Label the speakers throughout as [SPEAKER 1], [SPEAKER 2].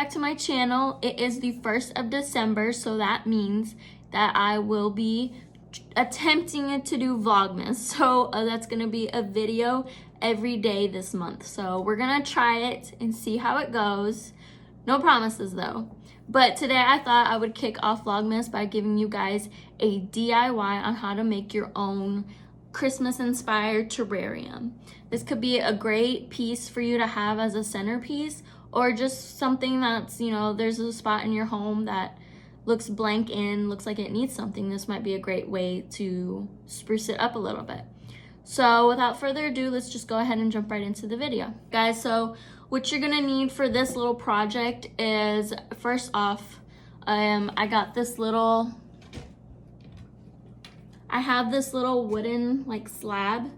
[SPEAKER 1] back to my channel. It is the 1st of December, so that means that I will be attempting to do Vlogmas. So that's gonna be a video every day this month. So we're gonna try it and see how it goes. No promises though. But today I thought I would kick off Vlogmas by giving you guys a DIY on how to make your own Christmas inspired terrarium. This could be a great piece for you to have as a centerpiece, or just something that's, you know, there's a spot in your home that looks blank and looks like it needs something. This might be a great way to spruce it up a little bit. So without further ado, let's just go ahead and jump right into the video. Guys, so what you're gonna need for this little project is, first off, I have this little wooden like slab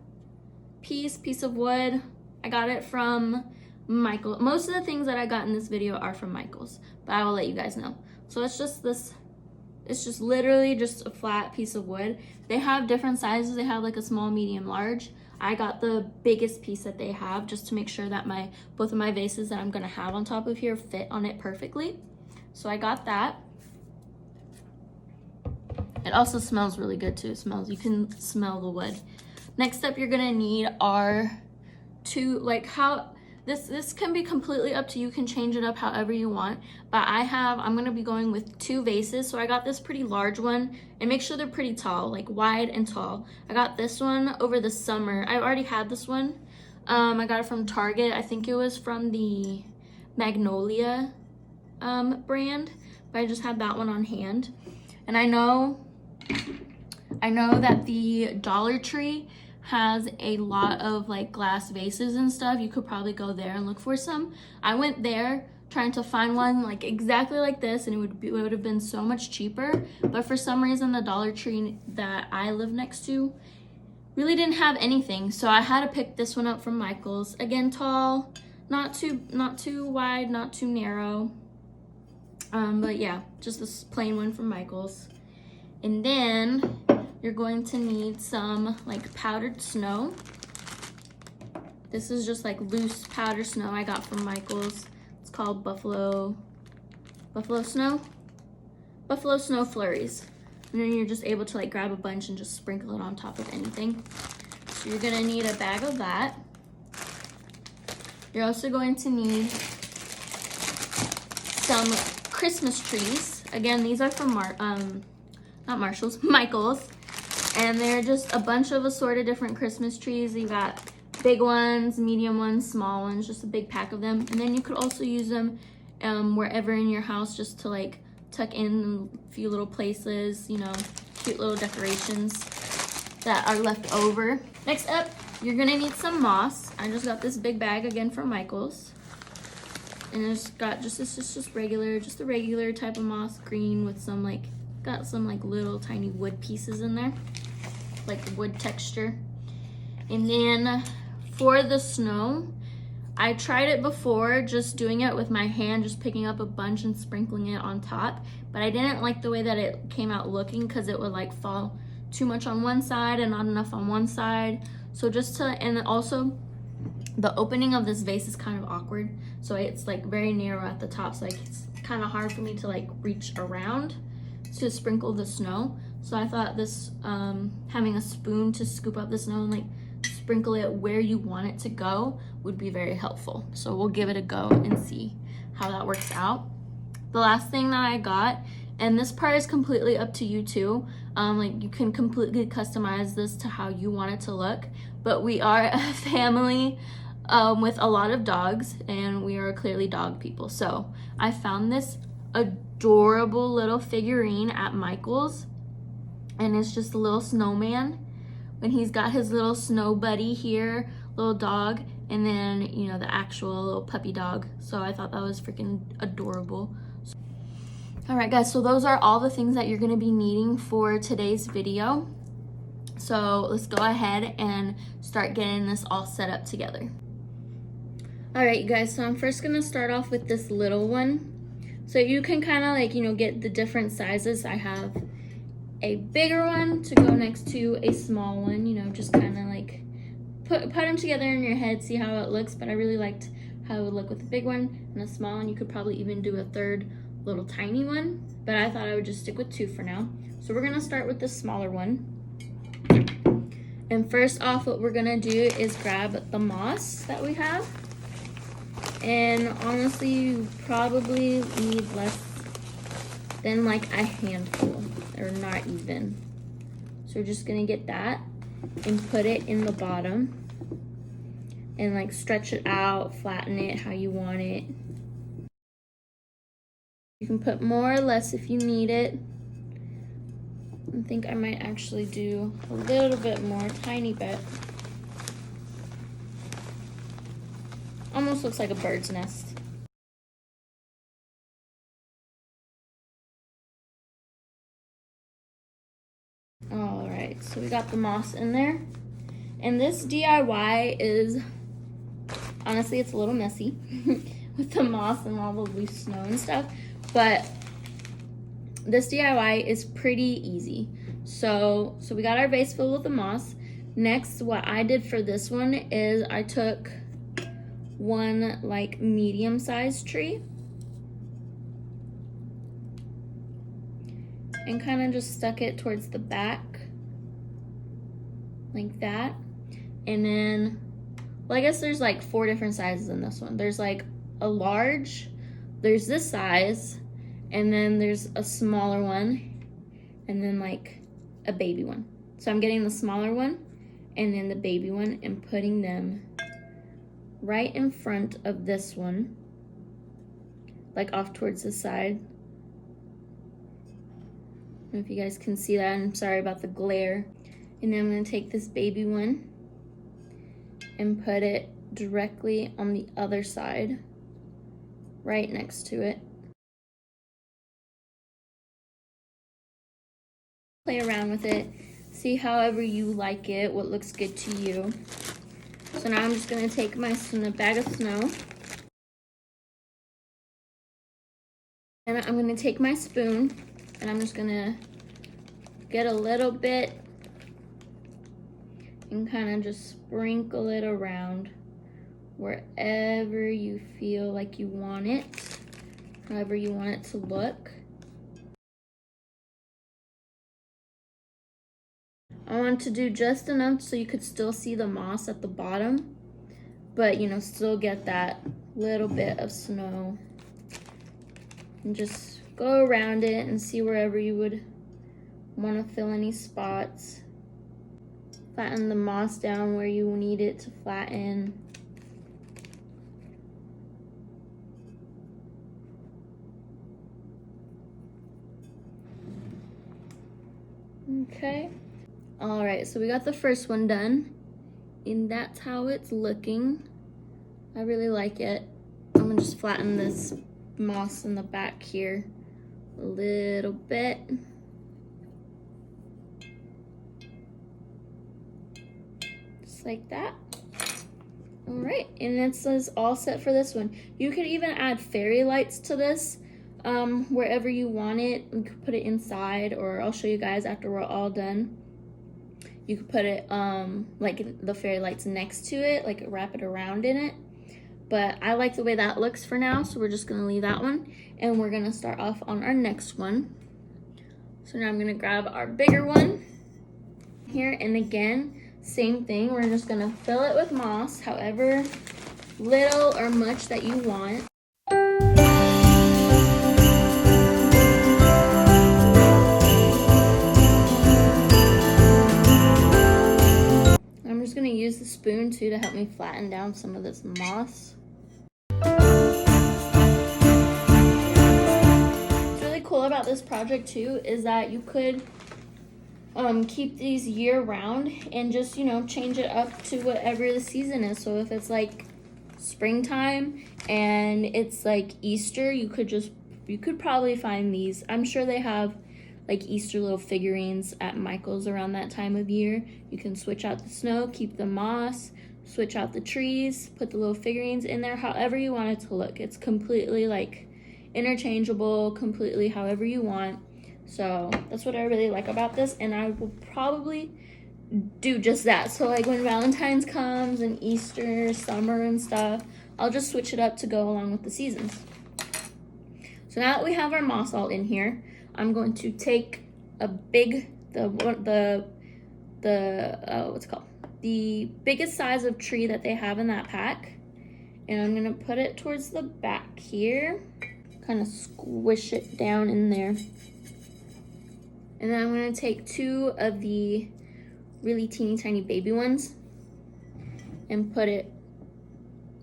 [SPEAKER 1] piece of wood. I got it from Michael. Most of the things that I got in this video are from Michael's, but I will let you guys know. So it's just literally just a flat piece of wood. They have different sizes. They have like a small, medium, large. I got the biggest piece that they have just to make sure that both of my vases that I'm gonna have on top of here fit on it perfectly. So I got that. It also smells really good too. You can smell the wood. Next up, you're gonna need are this can be completely up to you. You can change it up however you want, but I'm gonna be going with 2 vases. So I got this pretty large one, and make sure they're pretty tall, like wide and tall. I got this one over the summer. I already had this one. I got it from Target. I think it was from the Magnolia brand, but I just had that one on hand. And I know that the Dollar Tree has a lot of like glass vases and stuff. You could probably go there and look for some. I went there trying to find one like exactly like this, and it would have been so much cheaper, but for some reason the Dollar Tree that I live next to really didn't have anything, so I had to pick this one up from Michael's. Again, tall, not too wide, not too narrow, but yeah, just this plain one from Michael's. And then you're going to need some like powdered snow. This is just like loose powdered snow I got from Michael's. It's called Buffalo Snow Flurries. And then you're just able to like grab a bunch and just sprinkle it on top of anything. So you're gonna need a bag of that. You're also going to need some Christmas trees. Again, these are from Michael's. And they're just a bunch of assorted different Christmas trees. You got big ones, medium ones, small ones, just a big pack of them. And then you could also use them wherever in your house, just to like tuck in a few little places, you know, cute little decorations that are left over. Next up, you're gonna need some moss. I just got this big bag again from Michael's. And it's got just a regular type of moss, green with some like, got some like little tiny wood pieces in there, like wood texture. And then for the snow, I tried it before, just doing it with my hand, just picking up a bunch and sprinkling it on top, but I didn't like the way that it came out looking, because it would like fall too much on one side and not enough on one side. So and then also the opening of this vase is kind of awkward, so it's like very narrow at the top, so like it's kind of hard for me to like reach around to sprinkle the snow. So I thought this having a spoon to scoop up the snow and like sprinkle it where you want it to go would be very helpful. So we'll give it a go and see how that works out. The last thing that I got, and this part is completely up to you too, like you can completely customize this to how you want it to look, but we are a family with a lot of dogs, and we are clearly dog people. So I found this adorable little figurine at Michael's, and it's just a little snowman, and he's got his little snow buddy here, little dog, and then, you know, the actual little puppy dog. So I thought that was freaking adorable. All right guys, so those are all the things that you're gonna be needing for today's video. So let's go ahead and start getting this all set up together. All right, you guys, so I'm first gonna start off with this little one. So you can kind of like, you know, get the different sizes. I have a bigger one to go next to a small one, you know, just kind of like put them together in your head, see how it looks. But I really liked how it would look with a big one and a small one. You could probably even do a third little tiny one, but I thought I would just stick with 2 for now. So we're gonna start with the smaller one. And first off, what we're gonna do is grab the moss that we have. And honestly, you probably need less than like a handful, or not even. So we're just gonna get that and put it in the bottom and like stretch it out, flatten it how you want it. You can put more or less if you need it. I think I might actually do a little bit more, tiny bit. Almost looks like a bird's nest. All right, so we got the moss in there. And this DIY is, honestly, it's a little messy with the moss and all the loose snow and stuff, but this DIY is pretty easy. So we got our vase filled with the moss. Next, what I did for this one is I took one like medium-sized tree and kind of just stuck it towards the back like that. And then, well, I guess there's like 4 different sizes in this one. There's like a large, there's this size, and then there's a smaller one, and then like a baby one. So I'm getting the smaller one and then the baby one and putting them right in front of this one, like off towards the side. I don't know if you guys can see that. I'm sorry about the glare. And then I'm gonna take this baby one and put it directly on the other side, right next to it. Play around with it, see however you like it, what looks good to you. So now I'm just gonna take my bag of snow, and I'm gonna take my spoon, and I'm just gonna get a little bit and kind of just sprinkle it around wherever you feel like you want it, however you want it to look. I want to do just enough so you could still see the moss at the bottom, but you know, still get that little bit of snow. And just go around it and see wherever you would want to fill any spots. Flatten the moss down where you need it to flatten. Okay. All right, so we got the first one done, and that's how it's looking. I really like it. I'm gonna just flatten this moss in the back here a little bit. Like that. All right, and this is all set for this one. You could even add fairy lights to this wherever you want it. You could put it inside, or I'll show you guys after we're all done. You could put it like the fairy lights next to it, like wrap it around in it. But I like the way that looks for now, so we're just gonna leave that one, and we're gonna start off on our next one. So now I'm gonna grab our bigger one here, and again, same thing, we're just gonna fill it with moss, however little or much that you want. I'm just gonna use the spoon too to help me flatten down some of this moss. What's really cool about this project too is that you could keep these year round and just, you know, change it up to whatever the season is. So if it's like springtime and it's like Easter, you could probably find these. I'm sure they have like Easter little figurines at Michael's around that time of year. You can switch out the snow, keep the moss, switch out the trees, put the little figurines in there, however you want it to look. It's completely like interchangeable, completely however you want. So that's what I really like about this, and I will probably do just that. So like when Valentine's comes and Easter, summer and stuff, I'll just switch it up to go along with the seasons. So now that we have our moss all in here, I'm going to take a big, what's it called? The biggest size of tree that they have in that pack. And I'm gonna put it towards the back here. Kind of squish it down in there. And then I'm gonna take 2 of the really teeny tiny baby ones and put it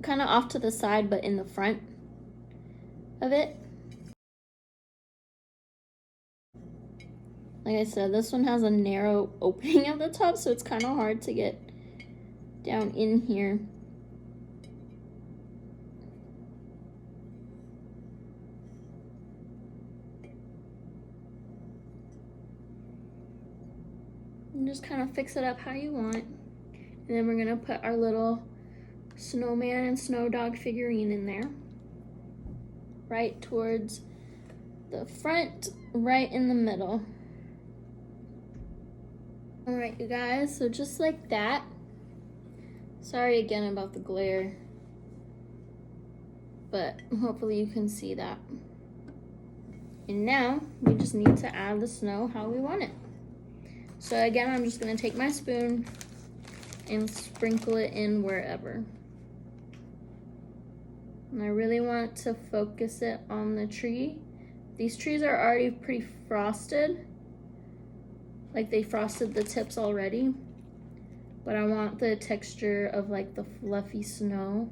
[SPEAKER 1] kind of off to the side, but in the front of it. Like I said, this one has a narrow opening at the top, so it's kind of hard to get down in here. And just kind of fix it up how you want. And then we're gonna put our little snowman and snow dog figurine in there. Right towards the front, right in the middle. All right, you guys, so just like that. Sorry again about the glare, but hopefully you can see that. And now we just need to add the snow how we want it. So again, I'm just gonna take my spoon and sprinkle it in wherever. And I really want to focus it on the tree. These trees are already pretty frosted. Like they frosted the tips already. But I want the texture of like the fluffy snow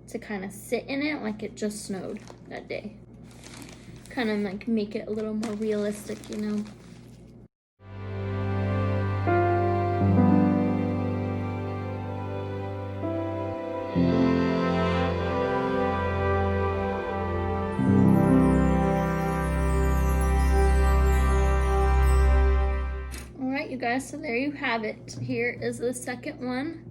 [SPEAKER 1] to kind of sit in it like it just snowed that day. Kind of like make it a little more realistic, you know? Alright, you guys, so there you have it. Here is the second one,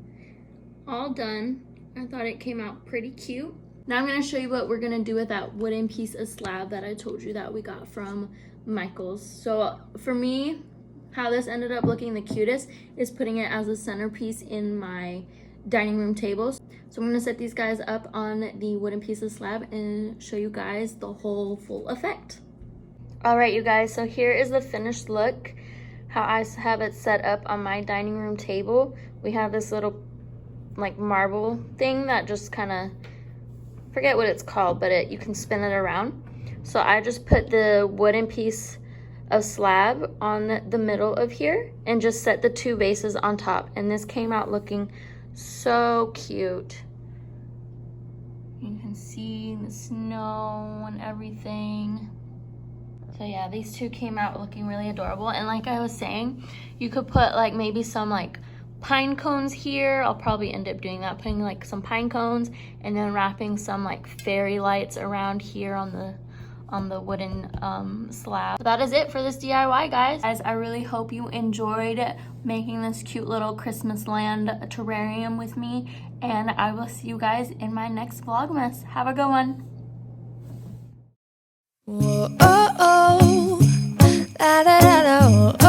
[SPEAKER 1] all done. I thought it came out pretty cute. Now I'm going to show you what we're going to do with that wooden piece of slab that I told you that we got from Michael's. So for me, how this ended up looking the cutest is putting it as a centerpiece in my dining room table. So I'm going to set these guys up on the wooden piece of slab and show you guys the whole full effect. Alright, you guys, so here is the finished look. How I have it set up on my dining room table. We have this little like marble thing that just kind of, forget what it's called, but you can spin it around. So I just put the wooden piece of slab on the middle of here and just set the 2 bases on top. And this came out looking so cute. You can see the snow and everything. So yeah, these 2 came out looking really adorable. And like I was saying, you could put like maybe some like pine cones here. I'll probably end up doing that, putting like some pine cones and then wrapping some like fairy lights around here on the wooden slab. So that is it for this DIY, guys. I really hope you enjoyed making this cute little Christmas land terrarium with me, and I will see you guys in my next Vlogmas. Have a good one. Whoa, oh, oh. Da, da, da, da, oh.